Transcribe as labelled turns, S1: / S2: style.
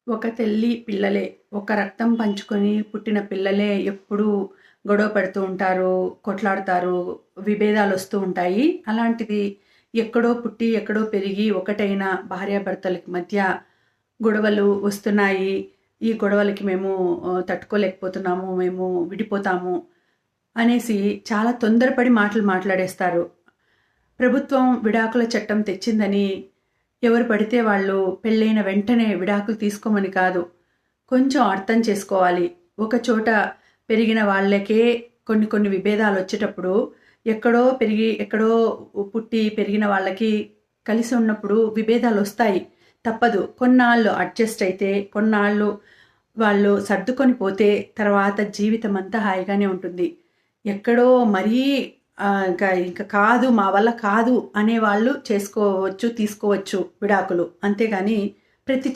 S1: ఒక తల్లి పిల్లలే, ఒక రక్తం పంచుకొని పుట్టిన పిల్లలే ఎప్పుడూ గొడవ పడుతూ ఉంటారు, కొట్లాడతారు, విభేదాలు వస్తూ ఉంటాయి. అలాంటిది ఎక్కడో పుట్టి, ఎక్కడో పెరిగి ఒకటైన భార్యాభర్తలకి మధ్య గొడవలు వస్తున్నాయి. ఈ గొడవలకి మేము తట్టుకోలేకపోతున్నాము, మేము విడిపోతాము అనేసి చాలా తొందరపడి మాటలు మాట్లాడేస్తారు. ప్రభుత్వం విడాకుల చట్టం తెచ్చిందని ఎవరు పడితే వాళ్ళు పెళ్ళైన వెంటనే విడాకులు తీసుకోమని కాదు. కొంచెం అర్థం చేసుకోవాలి. ఒక చోట పెరిగిన వాళ్ళకే కొన్ని కొన్ని విభేదాలు వచ్చేటప్పుడు ఎక్కడో పెరిగి ఎక్కడో పుట్టి పెరిగిన వాళ్ళకి కలిసి ఉన్నప్పుడు విభేదాలు వస్తాయి. తప్పదు. కొన్నాళ్ళు అడ్జస్ట్ అయితే, కొన్నాళ్ళు వాళ్ళు సర్దుకొని పోతే తర్వాత జీవితం అంతా హాయిగానే ఉంటుంది. ఎక్కడో మరీ ఇంకా కాదు, మా వల్ల కాదు అనేవాళ్ళు చేసుకోవచ్చు, తీసుకోవచ్చు విడాకులు. అంతేగాని ప్రతి